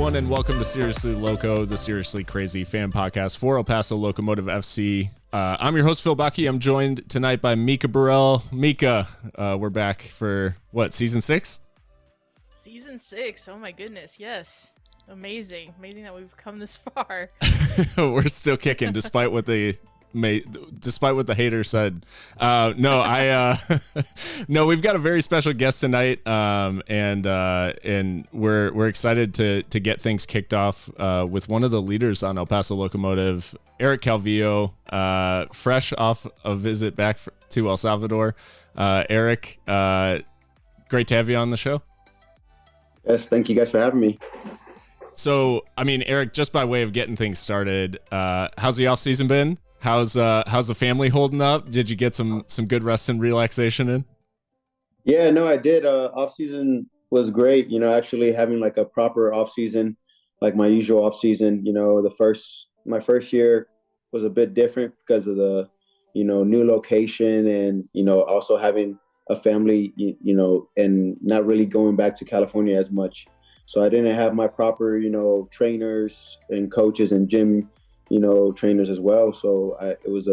everyone, and welcome to Seriously Loco, the seriously crazy fan podcast for El Paso Locomotive FC. I'm your host, Phil Bucky. I'm joined tonight by Mikka Burrell. Mikka, we're back for, season 6? Season 6, oh my goodness, yes. Amazing that we've come this far. We're still kicking, despite what the haters said. No, we've got a very special guest tonight, and we're excited to get things kicked off with one of the leaders on El Paso Locomotive, Eric Calvillo, fresh off a visit back to El Salvador. Eric, great to have you on the show. Yes, thank you guys for having me. So, Eric, just by way of getting things started, how's the off season been? How's the family holding up? Did you get some good rest and relaxation in? Yeah, no, I did. Off season was great. Actually having like a proper off season, like my usual off season. My first year was a bit different because of the, new location and also having a family, and not really going back to California as much. So I didn't have my proper, trainers and coaches and gym, trainers as well. So it was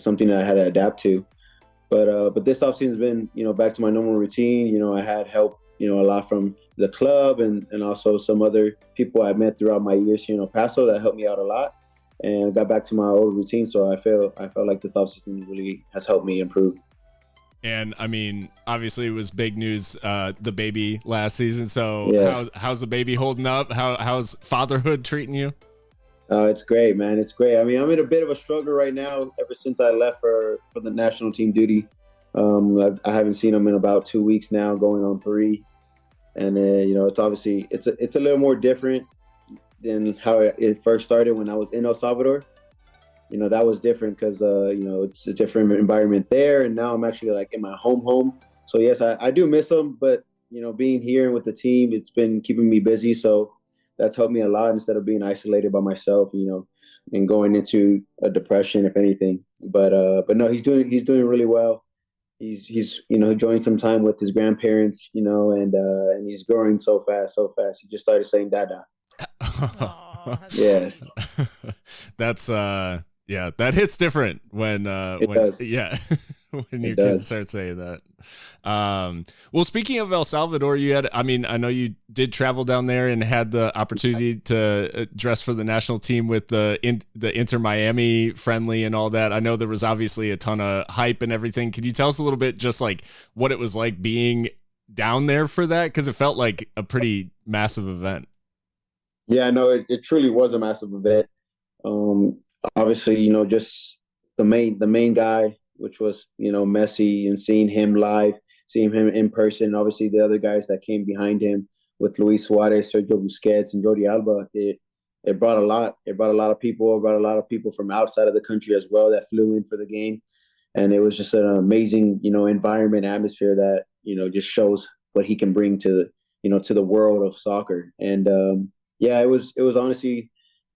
something that I had to adapt to. But this offseason's been, back to my normal routine. I had help, a lot from the club and also some other people I met throughout my years here in El Paso that helped me out a lot, and got back to my old routine. So I felt like this offseason really has helped me improve. And obviously it was big news, the baby last season. So yeah. How's the baby holding up? How's fatherhood treating you? It's great, man. It's great. I'm in a bit of a struggle right now ever since I left for the national team duty. I haven't seen him in about 2 weeks now, going on 3. And it's obviously, it's a little more different than how it first started when I was in El Salvador. That was different because, it's a different environment there. And now I'm actually like in my home. So yes, I do miss him, but, being here and with the team, it's been keeping me busy. So that's helped me a lot instead of being isolated by myself, and going into a depression, if anything. But no, he's doing really well. He's enjoying some time with his grandparents, and he's growing so fast. He just started saying dada. Yes. That's yeah, that hits different when your kids start saying that. Well, speaking of El Salvador, you had, I know you did travel down there and had the opportunity to dress for the national team with the Inter Miami friendly and all that. I know there was obviously a ton of hype and everything. Could you tell us a little bit just like what it was like being down there for that? Because it felt like a pretty massive event. Yeah, no, it truly was a massive event. Obviously, just the main guy, which was, Messi, and seeing him live, seeing him in person. Obviously, the other guys that came behind him with Luis Suarez, Sergio Busquets, and Jordi Alba, it brought a lot. It brought a lot of people. It brought a lot of people from outside of the country as well that flew in for the game. And it was just an amazing, environment, atmosphere that, just shows what he can bring to the world of soccer. And it was honestly,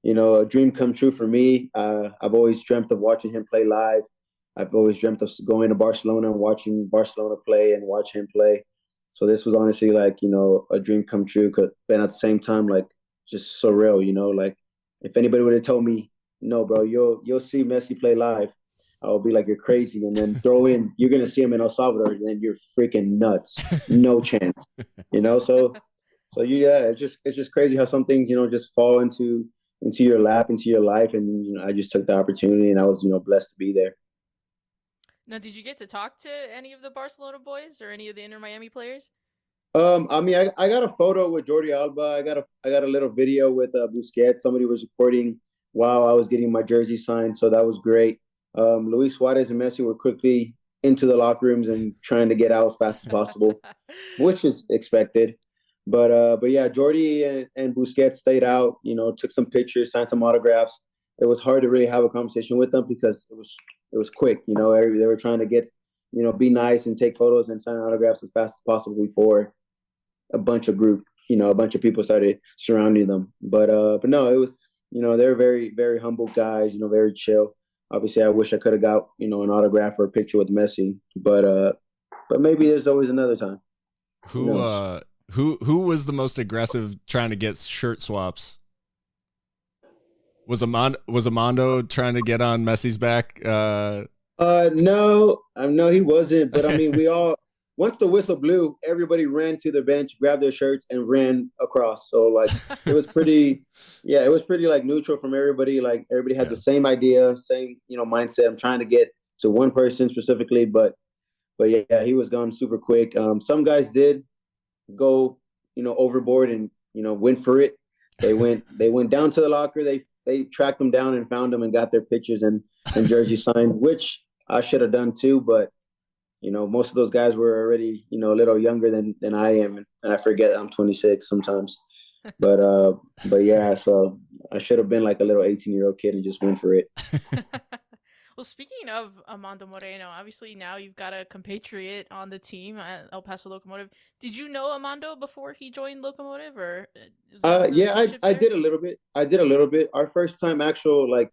a dream come true for me. I've always dreamt of watching him play live. I've always dreamt of going to Barcelona and watching Barcelona play and watch him play. So this was honestly like, a dream come true, but at the same time, like, just surreal, like if anybody would have told me, no, bro, you'll see Messi play live, I will be like, you're crazy. And then throw in, you're going to see him in El Salvador, and then you're freaking nuts. No chance, So yeah, it's just crazy how some things, just fall into your lap, into your life. And, I just took the opportunity, and I was, blessed to be there. Now, did you get to talk to any of the Barcelona boys or any of the Inter Miami players? I got a photo with Jordi Alba. I got a little video with Busquets. Somebody was recording while I was getting my jersey signed, so that was great. Luis Suarez and Messi were quickly into the locker rooms and trying to get out as fast as possible, which is expected. But yeah, Jordi and Busquets stayed out, took some pictures, signed some autographs. It was hard to really have a conversation with them because it was quick. They were trying to get, be nice and take photos and sign autographs as fast as possible before a bunch of people started surrounding them. But no, it was, they're very, very humble guys, very chill. Obviously, I wish I could have got, an autograph or a picture with Messi, but maybe there's always another time. Who Who was the most aggressive trying to get shirt swaps? Was Amando trying to get on Messi's back? No, no, he wasn't. But I mean, we all once the whistle blew, everybody ran to the bench, grabbed their shirts, and ran across. So like, it was pretty, yeah, it was pretty like neutral from everybody. Like everybody had the same idea, same mindset. I'm trying to get to one person specifically, but yeah, he was gone super quick. Some guys did go, overboard and went for it. They went down to the locker. They tracked them down and found them and got their pictures and jersey signed, which I should have done too. But most of those guys were already a little younger than I am, and I forget I'm 26 sometimes. But yeah, so I should have been like a little 18-year-old kid and just went for it. Well, speaking of Armando Moreno, obviously now you've got a compatriot on the team at El Paso Locomotive. Did you know Armando before he joined Locomotive, or was there a Yeah, relationship I there? did a little bit. Our first time actual like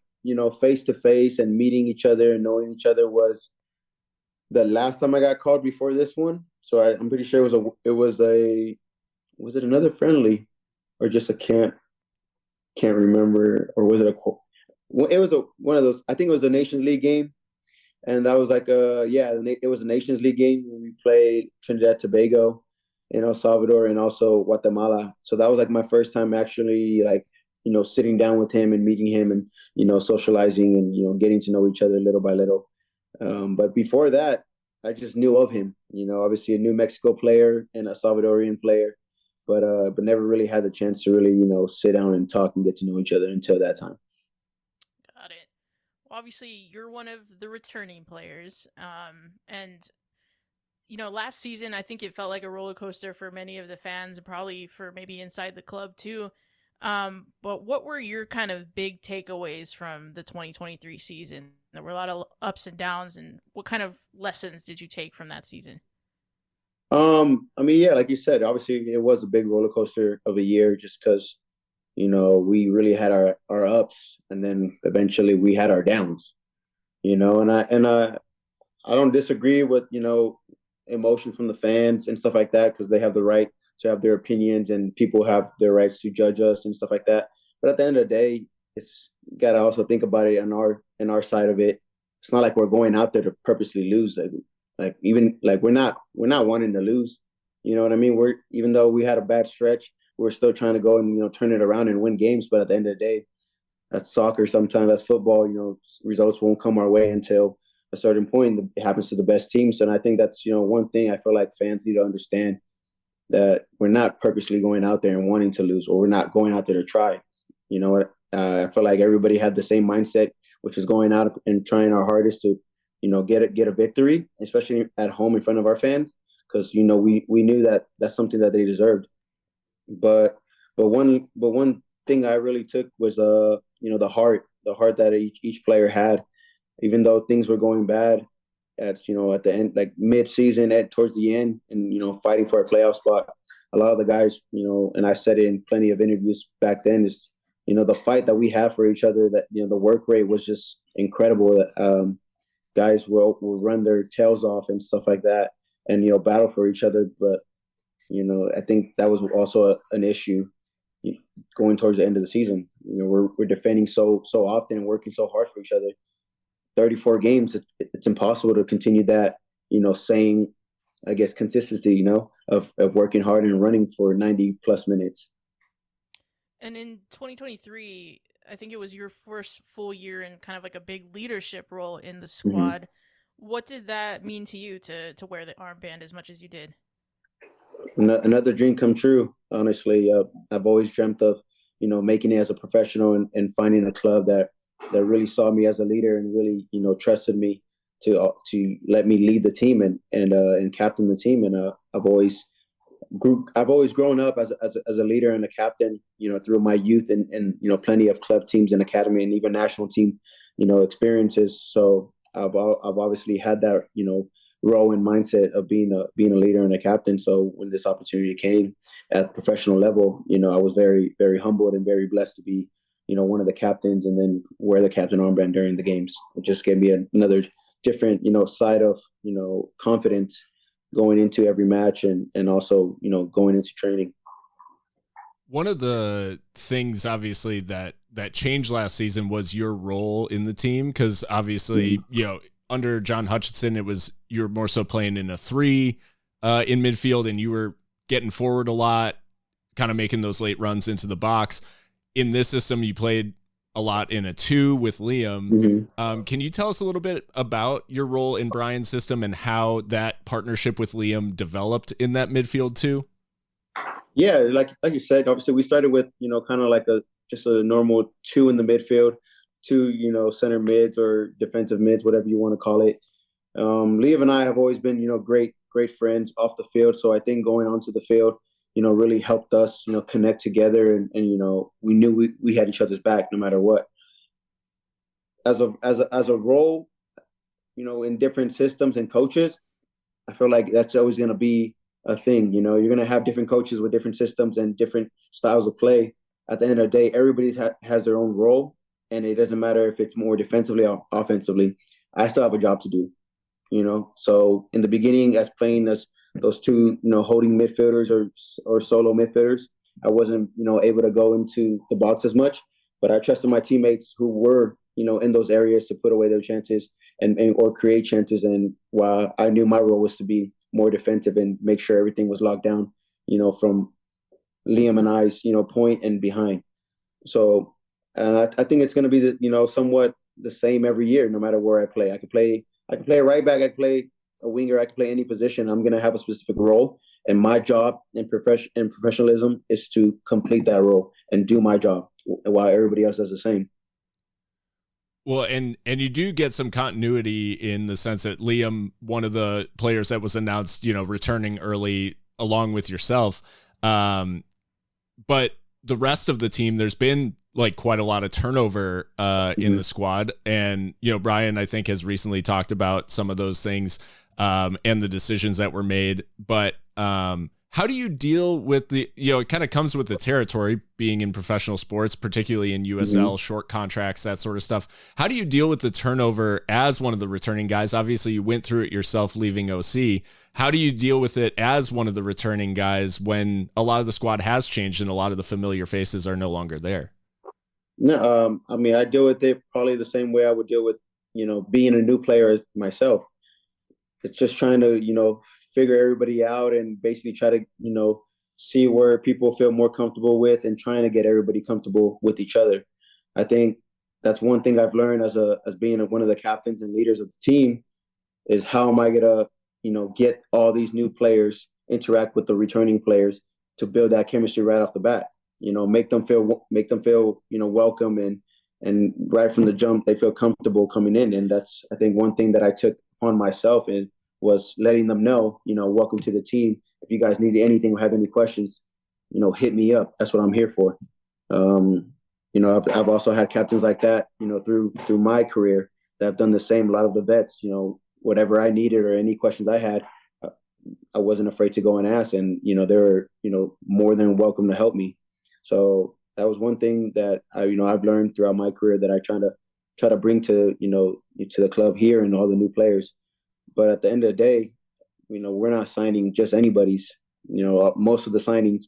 face to face and meeting each other and knowing each other was the last time I got called before this one. So I'm pretty sure was it another friendly or just a can't remember, or was it it was one of those. I think it was the Nations League game, and that was like it was a Nations League game when we played Trinidad Tobago, El Salvador, and also Guatemala. So that was like my first time actually like sitting down with him and meeting him and socializing and getting to know each other little by little. But before that, I just knew of him. Obviously a New Mexico player and a Salvadorian player, but never really had the chance to really sit down and talk and get to know each other until that time. Got it. Well, obviously you're one of the returning players, and last season I think it felt like a roller coaster for many of the fans and probably for maybe inside the club too. But what were your kind of big takeaways from the 2023 season? There were a lot of ups and downs, and what kind of lessons did you take from that season? I mean, yeah, like you said, obviously it was a big roller coaster of a year just because, we really had our ups and then eventually we had our downs, and I don't disagree with, emotion from the fans and stuff like that because they have the right to have their opinions and people have their rights to judge us and stuff like that. But at the end of the day, it's got to also think about it in our side of it. It's not like we're going out there to purposely lose. Like even like we're not wanting to lose. You know what I mean? Even though we had a bad stretch, we're still trying to go and turn it around and win games. But at the end of the day, that's soccer. Sometimes that's football. Results won't come our way until a certain point. It happens to the best teams, and I think that's one thing I feel like fans need to understand, that we're not purposely going out there and wanting to lose, or we're not going out there to try. I feel like everybody had the same mindset, which is going out and trying our hardest to get a victory, especially at home in front of our fans, because we knew that that's something that they deserved. But one thing I really took was the heart that each player had, even though things were going bad at the end, like mid-season towards the end, and fighting for a playoff spot. A lot of the guys, and I said it in plenty of interviews back then, is the fight that we have for each other, that the work rate was just incredible. Guys will run their tails off and stuff like that, and battle for each other. But I think that was also an issue going towards the end of the season. We're defending so often and working so hard for each other. 34 games, it's impossible to continue that same, I guess, consistency of working hard and running for 90 plus minutes. And in 2023, I think it was your first full year in kind of like a big leadership role in the squad. Mm-hmm. What did that mean to you to wear the armband as much as you did? Another dream come true, honestly. I've always dreamt of making it as a professional and finding a club that really saw me as a leader and really trusted me to let me lead the team and captain the team. And I've always grown up as a leader and a captain through my youth and plenty of club teams and academy and even national team experiences. So I've obviously had that role and mindset of being a leader and a captain. So when this opportunity came at the professional level, I was very, very humbled and very blessed to be one of the captains and then wear the captain armband during the games. It just gave me another different, side of, confidence, going into every match and also, going into training. One of the things, obviously, that changed last season was your role in the team, because obviously, under John Hutchinson, you were more so playing in a 3 in midfield, and you were getting forward a lot, kind of making those late runs into the box. In this system, you played a lot in a 2 with Liam. Mm-hmm. Can you tell us a little bit about your role in Brian's system and how that partnership with Liam developed in that midfield too? Yeah, like you said, obviously we started with, kind of like just a normal 2 in the midfield, 2, center mids or defensive mids, whatever you want to call it. Liam and I have always been, great friends off the field. So I think going onto the field, really helped us, connect together and we knew we had each other's back no matter what. As a role, in different systems and coaches, I feel like that's always going to be a thing. You're going to have different coaches with different systems and different styles of play. At the end of the day, everybody has their own role, and it doesn't matter if it's more defensively or offensively. I still have a job to do, So in the beginning, as playing as those 2, holding midfielders or solo midfielders, I wasn't, able to go into the box as much, but I trusted my teammates who were, in those areas to put away their chances and or create chances. And while I knew my role was to be more defensive and make sure everything was locked down, from Liam and I's, point and behind. So I think it's going to be somewhat the same every year, no matter where I play. I could play a right back, I could play a winger, I could play any position. I'm going to have a specific role, and my job and professionalism is to complete that role and do my job while everybody else does the same. Well, and you do get some continuity in the sense that Liam, one of the players that was announced, returning early along with yourself. But the rest of the team, there's been like quite a lot of turnover in the squad. And, Brian, I think, has recently talked about some of those things and the decisions that were made. But how do you deal with it kind of comes with the territory being in professional sports, particularly in USL, short contracts, that sort of stuff. How do you deal with the turnover as one of the returning guys? Obviously, you went through it yourself leaving OC. How do you deal with it as one of the returning guys when a lot of the squad has changed and a lot of the familiar faces are no longer there? No, I deal with it probably the same way I would deal with, being a new player myself. It's just trying to, figure everybody out and basically try to, see where people feel more comfortable with and trying to get everybody comfortable with each other. I think that's one thing I've learned as being one of the captains and leaders of the team is how am I going to, get all these new players, interact with the returning players to build that chemistry right off the bat, make them feel, welcome and right from the jump, they feel comfortable coming in. And that's, I think, one thing that I took upon myself and was letting them know, welcome to the team. If you guys need anything or have any questions, hit me up. That's what I'm here for. I've also had captains like that, through my career that have done the same. A lot of the vets, whatever I needed or any questions I had, I wasn't afraid to go and ask, and they were more than welcome to help me. So that was one thing that I've learned throughout my career that I try to bring to to the club here and all the new players. But at the end of the day, we're not signing just anybody's. Most of the signings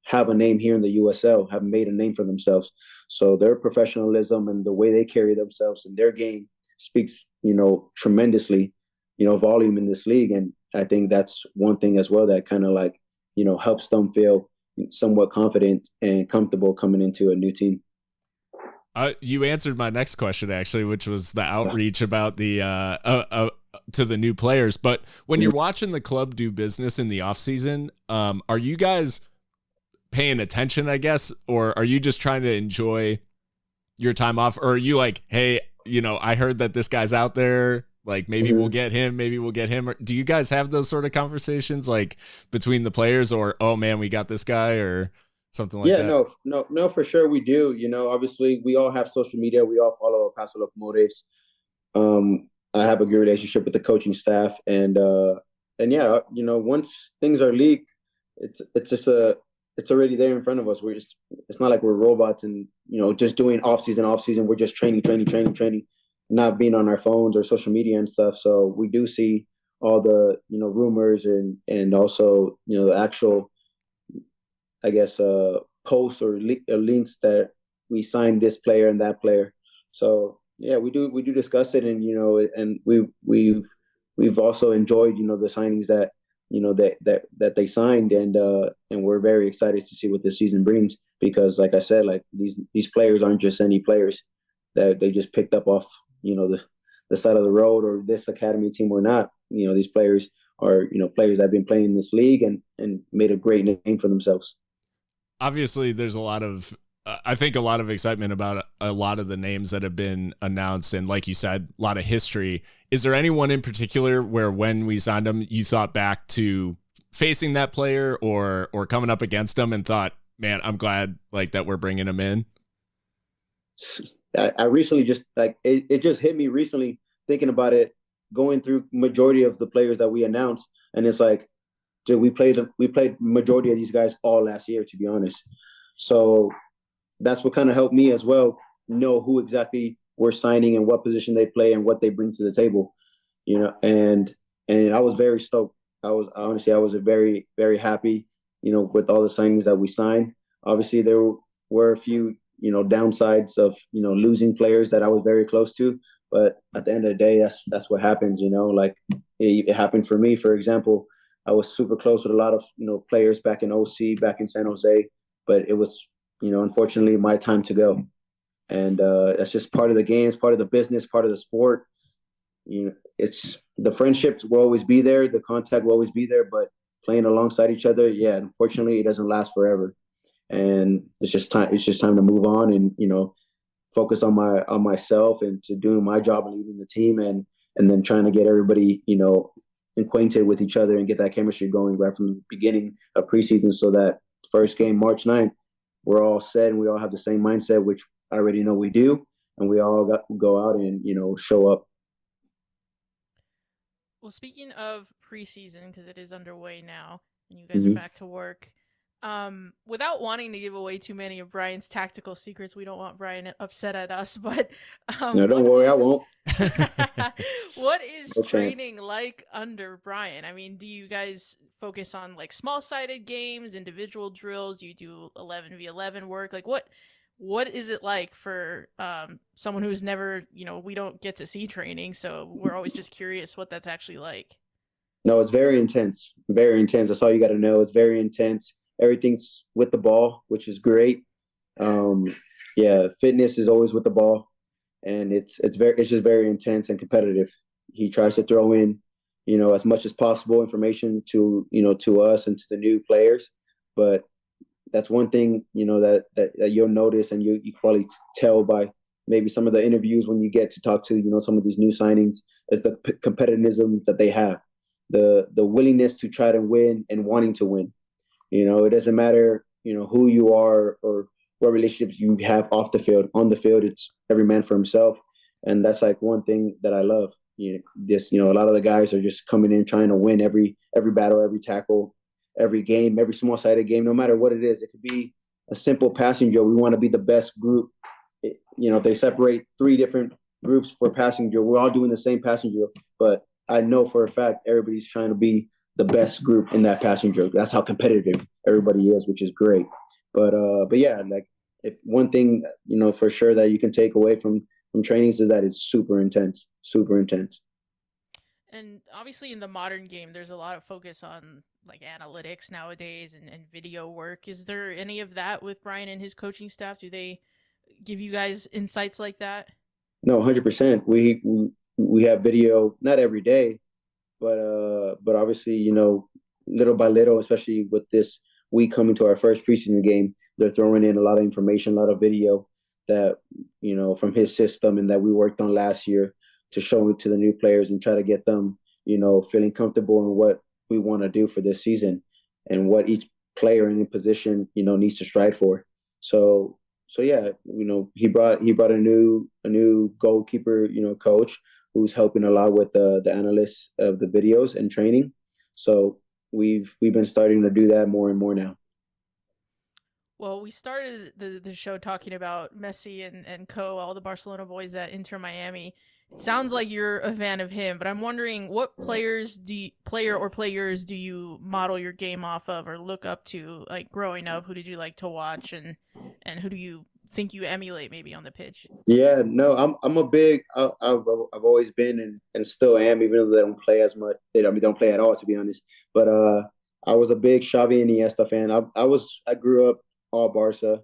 have a name here in the USL, have made a name for themselves. So their professionalism and the way they carry themselves and their game speaks, tremendously, volume in this league. And I think that's one thing as well that kind of like, helps them feel somewhat confident and comfortable coming into a new team. You answered my next question, actually, which was the outreach about the to the new players. But when you're watching the club do business in the off season, are you guys paying attention, I guess, or are you just trying to enjoy your time off? Or are you like, hey, I heard that this guy's out there, like maybe we'll get him, Or do you guys have those sort of conversations like between the players, or, oh man, we got this guy, or something like that? Yeah, no, for sure we do. Obviously we all have social media. We all follow Paso Locomotives. I have a good relationship with the coaching staff, and yeah, once things are leaked, it's already there in front of us. It's not like we're robots and just doing off season. We're just training, not being on our phones or social media and stuff. So we do see all the rumors and also the actual, I guess, posts or links that we signed this player and that player. So yeah, we do discuss it, and and we've also enjoyed the signings that that they signed, and we're very excited to see what this season brings, because like I said, like these players aren't just any players that they just picked up off the side of the road or this academy team or not. These players are players that have been playing in this league and made a great name for themselves. Obviously there's a lot of I think a lot of excitement about a lot of the names that have been announced, and like you said, a lot of history. Is there anyone in particular where when we signed them you thought back to facing that player or coming up against them and thought, man, I'm glad like that we're bringing him in? I recently just like it just hit me recently thinking about it, going through majority of the players that we announced, and it's like, dude, we played majority of these guys all last year, to be honest. So that's what kind of helped me as well know who exactly we're signing and what position they play and what they bring to the table, and I was very stoked. I was very, very happy, with all the signings that we signed. Obviously there were a few, downsides of, losing players that I was very close to, but at the end of the day, that's what happens, like it happened for me. For example, I was super close with a lot of, players back in OC, back in San Jose, but it was, unfortunately my time to go. And that's just part of the game, it's part of the business, part of the sport. It's the friendships will always be there, the contact will always be there, but playing alongside each other, yeah, unfortunately it doesn't last forever. And it's just time to move on and, focus on myself and to doing my job and leading the team, and then trying to get everybody, acquainted with each other and get that chemistry going right from the beginning of preseason, so that first game, March 9th, we're all set and we all have the same mindset, which I already know we do, and we all go out and, show up. Well, speaking of preseason, because it is underway now and you guys are back to work, without wanting to give away too many of Brian's tactical secrets, we don't want Brian upset at us, but no, don't worry, I won't. What is No training chance. like under Brian? I mean, do you guys focus on like small-sided games, individual drills? Do you do 11v11 work? Like what is it like for someone who's never, we don't get to see training, so we're always just curious what that's actually like. No, it's very intense. Very intense. That's all you got to know. It's very intense. Everything's with the ball, which is great. Um, yeah, fitness is always with the ball, and it's just very intense and competitive. He tries to throw in, as much as possible information to to us and to the new players, but that's one thing that you'll notice, and you probably tell by maybe some of the interviews when you get to talk to some of these new signings, is the competitiveness that they have, the willingness to try to win and wanting to win. It doesn't matter who you are or what relationships you have off the field. On the field, it's every man for himself, and that's like one thing that I love. A lot of the guys are just coming in trying to win every battle, every tackle, every game, every small-sided game, no matter what it is. It could be a simple passing drill. We want to be the best group. If they separate 3 different groups for passing drill, we're all doing the same passing drill. But I know for a fact everybody's trying to be the best group in that passing drill. That's how competitive everybody is, which is great. But yeah, like if one thing for sure that you can take away from trainings is that it's super intense, super intense. And obviously in the modern game, there's a lot of focus on like analytics nowadays and video work. Is there any of that with Brian and his coaching staff? Do they give you guys insights like that? No, 100%. We have video, not every day, but obviously, little by little, especially with this week coming to our first preseason game, they're throwing in a lot of information, a lot of video that, from his system and that we worked on last year to show it to the new players and try to get them, feeling comfortable in what we want to do for this season and what each player in the position, needs to strive for. So yeah, he brought a new goalkeeper, coach who's helping a lot with the analysts of the videos and training. So we've been starting to do that more and more now. Well, we started the show talking about Messi and all the Barcelona boys at Inter Miami. it sounds like you're a fan of him, but I'm wondering what players do you model your game off of or look up to, like growing up? Who did you like to watch, and who do you think you emulate maybe on the pitch? Yeah, no, I'm a big. I've always been and still am, even though they don't play as much. They don't play at all, to be honest. But I was a big Xavi and Iniesta fan. I grew up all Barca.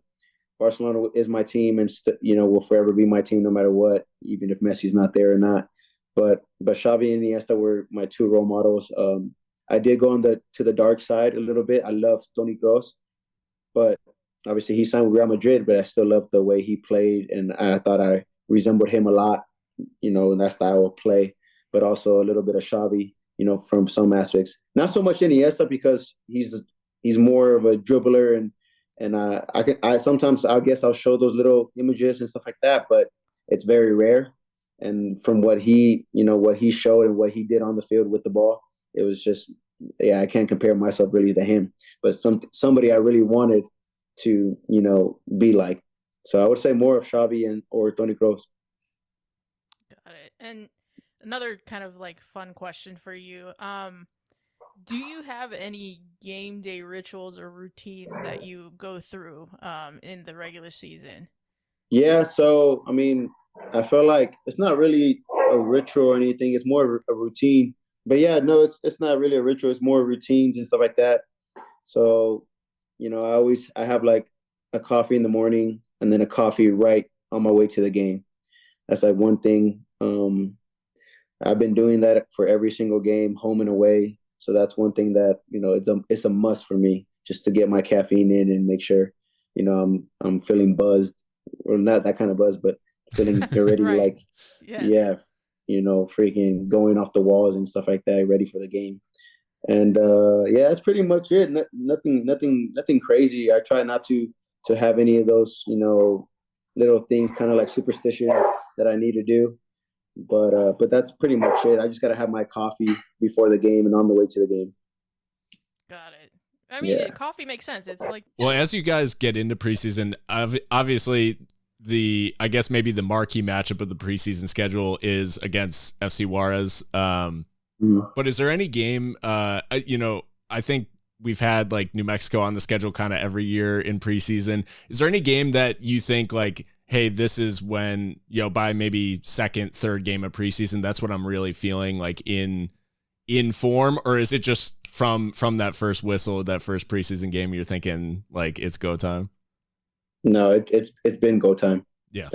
Barcelona is my team, and will forever be my team no matter what, even if Messi's not there or not. But Xavi and Iniesta were my two role models. I did go to the dark side a little bit. I love Toni Kroos, but obviously he signed with Real Madrid. But I still loved the way he played, and I thought I resembled him a lot, in that style of play. But also a little bit of Xavi, from some aspects. Not so much Iniesta because he's more of a dribbler and I sometimes I guess I'll show those little images and stuff like that, but it's very rare. And from what what he showed and what he did on the field with the ball, it was just I can't compare myself really to him. But somebody I really wanted to be like. So I would say more of Xavi or Toni Kroos. Got it. And another kind of like fun question for you. Do you have any game day rituals or routines that you go through in the regular season? Yeah, so I mean, I feel like it's not really a ritual or anything. It's more a routine. But yeah, no, it's not really a ritual. It's more routines and stuff like that. So, I have like a coffee in the morning and then a coffee right on my way to the game. That's like one thing. I've been doing that for every single game, home and away. So that's one thing that it's a must for me, just to get my caffeine in and make sure I'm feeling buzzed, or not that kind of buzz, but feeling already Right. like Yes. yeah, freaking going off the walls and stuff like that, ready for the game. And yeah, that's pretty much it. Nothing crazy. I try not to have any of those little things, kind of like superstitions that I need to do. But that's pretty much it. I just gotta have my coffee before the game and on the way to the game. Got it. I mean, Yeah. coffee makes sense. It's like Well, as you guys get into preseason, obviously I guess maybe the marquee matchup of the preseason schedule is against FC Juarez. But is there any game, I think we've had like New Mexico on the schedule kind of every year in preseason. Is there any game that you think like, hey, this is when, by maybe second, third game of preseason, that's what I'm really feeling like in form? Or is it just from that first whistle, that first preseason game, you're thinking like it's go time? No, it's been go time. Yeah.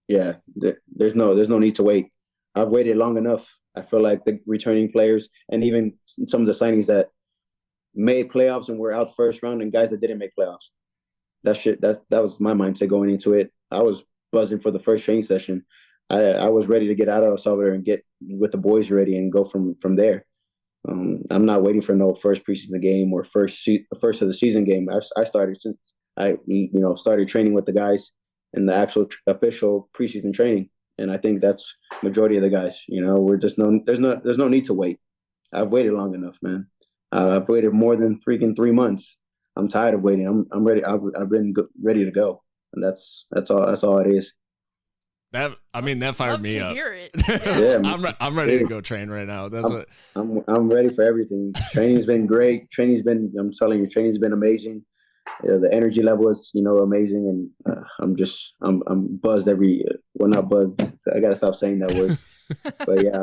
There's no need to wait. I've waited long enough. I feel like the returning players and even some of the signings that made playoffs and were out first round, and guys that didn't make playoffs. That was my mindset going into it. I was buzzing for the first training session. I was ready to get out of El Salvador and get with the boys ready and go from there. I'm not waiting for no first preseason game or first of the season game. I started since I started training with the guys in the actual official preseason training, and I think that's majority of the guys. We're just there's no need to wait. I've waited long enough, man. I've waited more than freaking 3 months. I'm tired of waiting. I'm ready. I've been ready to go, and that's all it is. That fired me up. Hear it. Yeah, I'm ready to go train right now. I'm ready for everything. Training's been great. I'm telling you, training's been amazing. The energy level is amazing, and I'm buzzed well, not buzzed. I gotta stop saying that word. But yeah,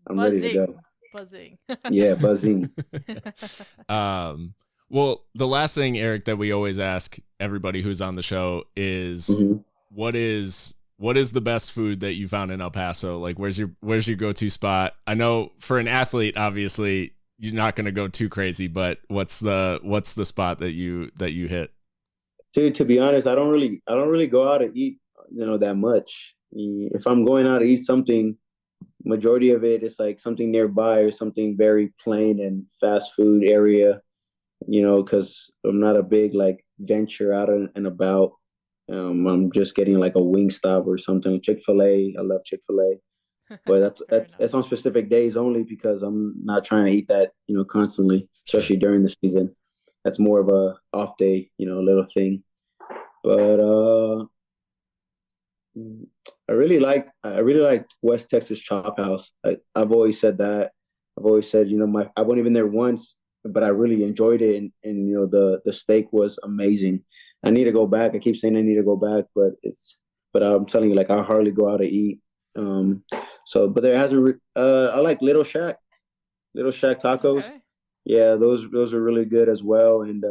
I'm ready to go. Buzzing. Yeah, buzzing. Well, the last thing, Eric, that we always ask everybody who's on the show is what is the best food that you found in El Paso? Like, where's your go-to spot? I know for an athlete, obviously you're not going to go too crazy, but what's the spot that you hit? Dude, to be honest, I don't really go out to eat, that much. If I'm going out to eat something, majority of it is like something nearby or something very plain and fast food area, because I'm not a big like venture out and about. I'm just getting like a Wingstop or something. Chick-fil-A, I love Chick-fil-A, but that's on specific days only because I'm not trying to eat that constantly, especially during the season. That's more of a off day, little thing. But I I really like West Texas Chop House. I've always said that. I've always said, I've only been there once, but I really enjoyed it, and the steak was amazing. I need to go back. I keep saying I need to go back, but I'm telling you, like, I hardly go out to eat. But there hasn't. I like Little Shack tacos. Okay. Yeah, those are really good as well. And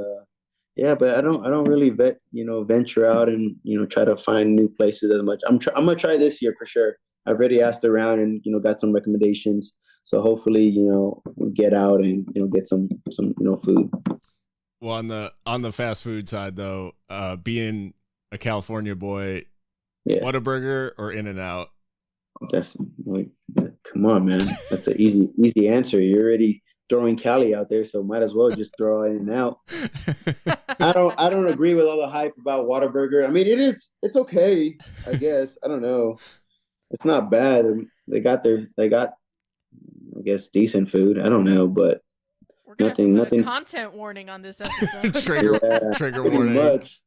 yeah, but I don't really venture out and try to find new places as much. I'm gonna try this year for sure. I've already asked around and got some recommendations. So hopefully we get out and get some food. Well, on the fast food side though, being a California boy, yeah. Whataburger or In-N-Out? That's like, come on, man. That's an easy answer. You're already throwing Cali out there, so might as well just throw In-N-Out. I don't agree with all the hype about Whataburger. I mean, it's okay, I guess. I don't know. It's not bad. They got I guess decent food. I don't know, but we're gonna nothing. Have to put a content warning on this episode. trigger warning. Much.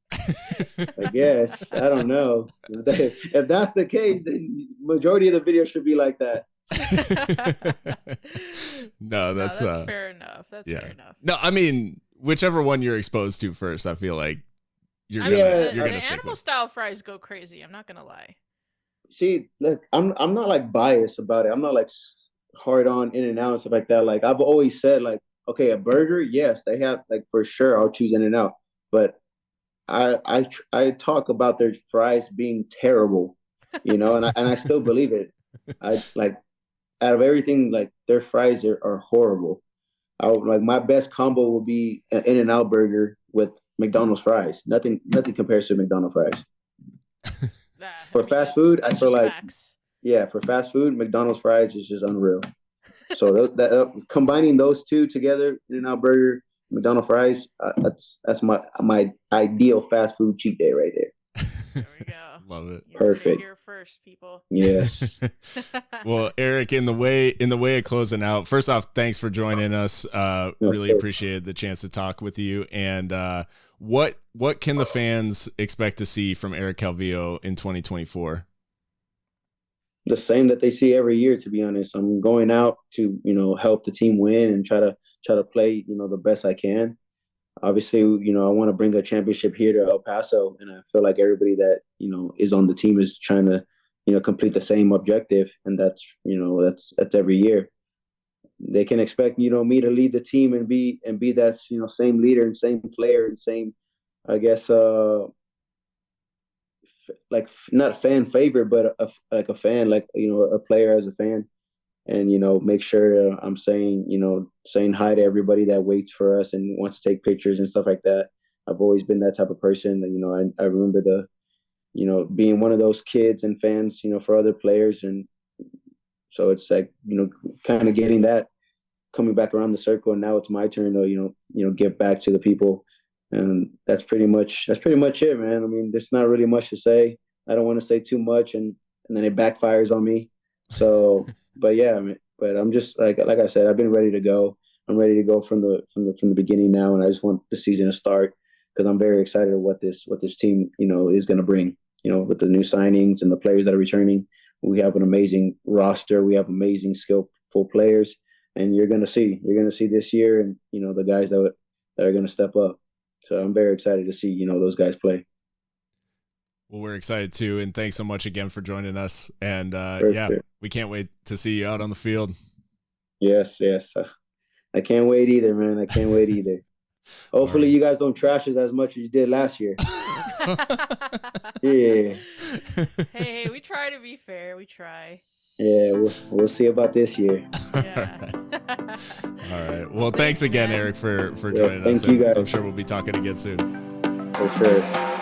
I guess. I don't know. If that's the case, then majority of the videos should be like that. No, that's fair enough. That's fair enough. No, I mean, whichever one you're exposed to first, I feel like you're gonna the animal style fries go crazy. I'm not gonna lie. See, look, I'm not like biased about it. I'm not like hard on In-N-Out and stuff like that. Like I've always said, like, okay, a burger, yes, they have, like, for sure I'll choose In-N-Out, but I talk about their fries being terrible, and I still believe it. I like, out of everything, like, their fries are horrible. My best combo would be an In-N-Out burger with McDonald's fries. Nothing compares to McDonald's fries. For fast food, I feel like facts. Yeah, for fast food, McDonald's fries is just unreal. So combining those two together, In-N-Out burger, McDonald's fries, that's my ideal fast food cheat day right there. There we go. Love it. Perfect. Here first, people. Yes. Well, Eric, in the way of closing out, first off, thanks for joining us. Really appreciated the chance to talk with you. And what can the fans expect to see from Eric Calvillo in 2024? The same that they see every year, to be honest. I'm going out to help the team win and try to play the best I can. Obviously, I want to bring a championship here to El Paso, and I feel like everybody that is on the team is trying to complete the same objective, and that's every year. They can expect me to lead the team and be that same leader and same player and same, I guess, like, not a fan favorite, but a fan, like, a player as a fan. And make sure I'm saying hi to everybody that waits for us and wants to take pictures and stuff like that. I've always been that type of person. That, I remember being one of those kids and fans for other players, and so it's like kind of getting that, coming back around the circle, and now it's my turn to give back to the people, and that's pretty much it, man. I mean, there's not really much to say. I don't want to say too much, and then it backfires on me. So, but yeah, but I'm just like I said, I've been ready to go. I'm ready to go from the beginning now, and I just want the season to start because I'm very excited of what this team is going to bring. With the new signings and the players that are returning, we have an amazing roster. We have amazing skillful players, and you're going to see this year, and the guys that are going to step up. So I'm very excited to see those guys play. Well, we're excited too, and thanks so much again for joining us. And we can't wait to see you out on the field. Yes. I can't wait either, man. I can't wait either. Hopefully you guys don't trash us as much as you did last year. Yeah. Hey, we try to be fair. We try. Yeah, we'll see about this year. Yeah. All right. Well, thanks again, Eric, for joining us. Thank you guys. I'm sure we'll be talking again soon. For sure.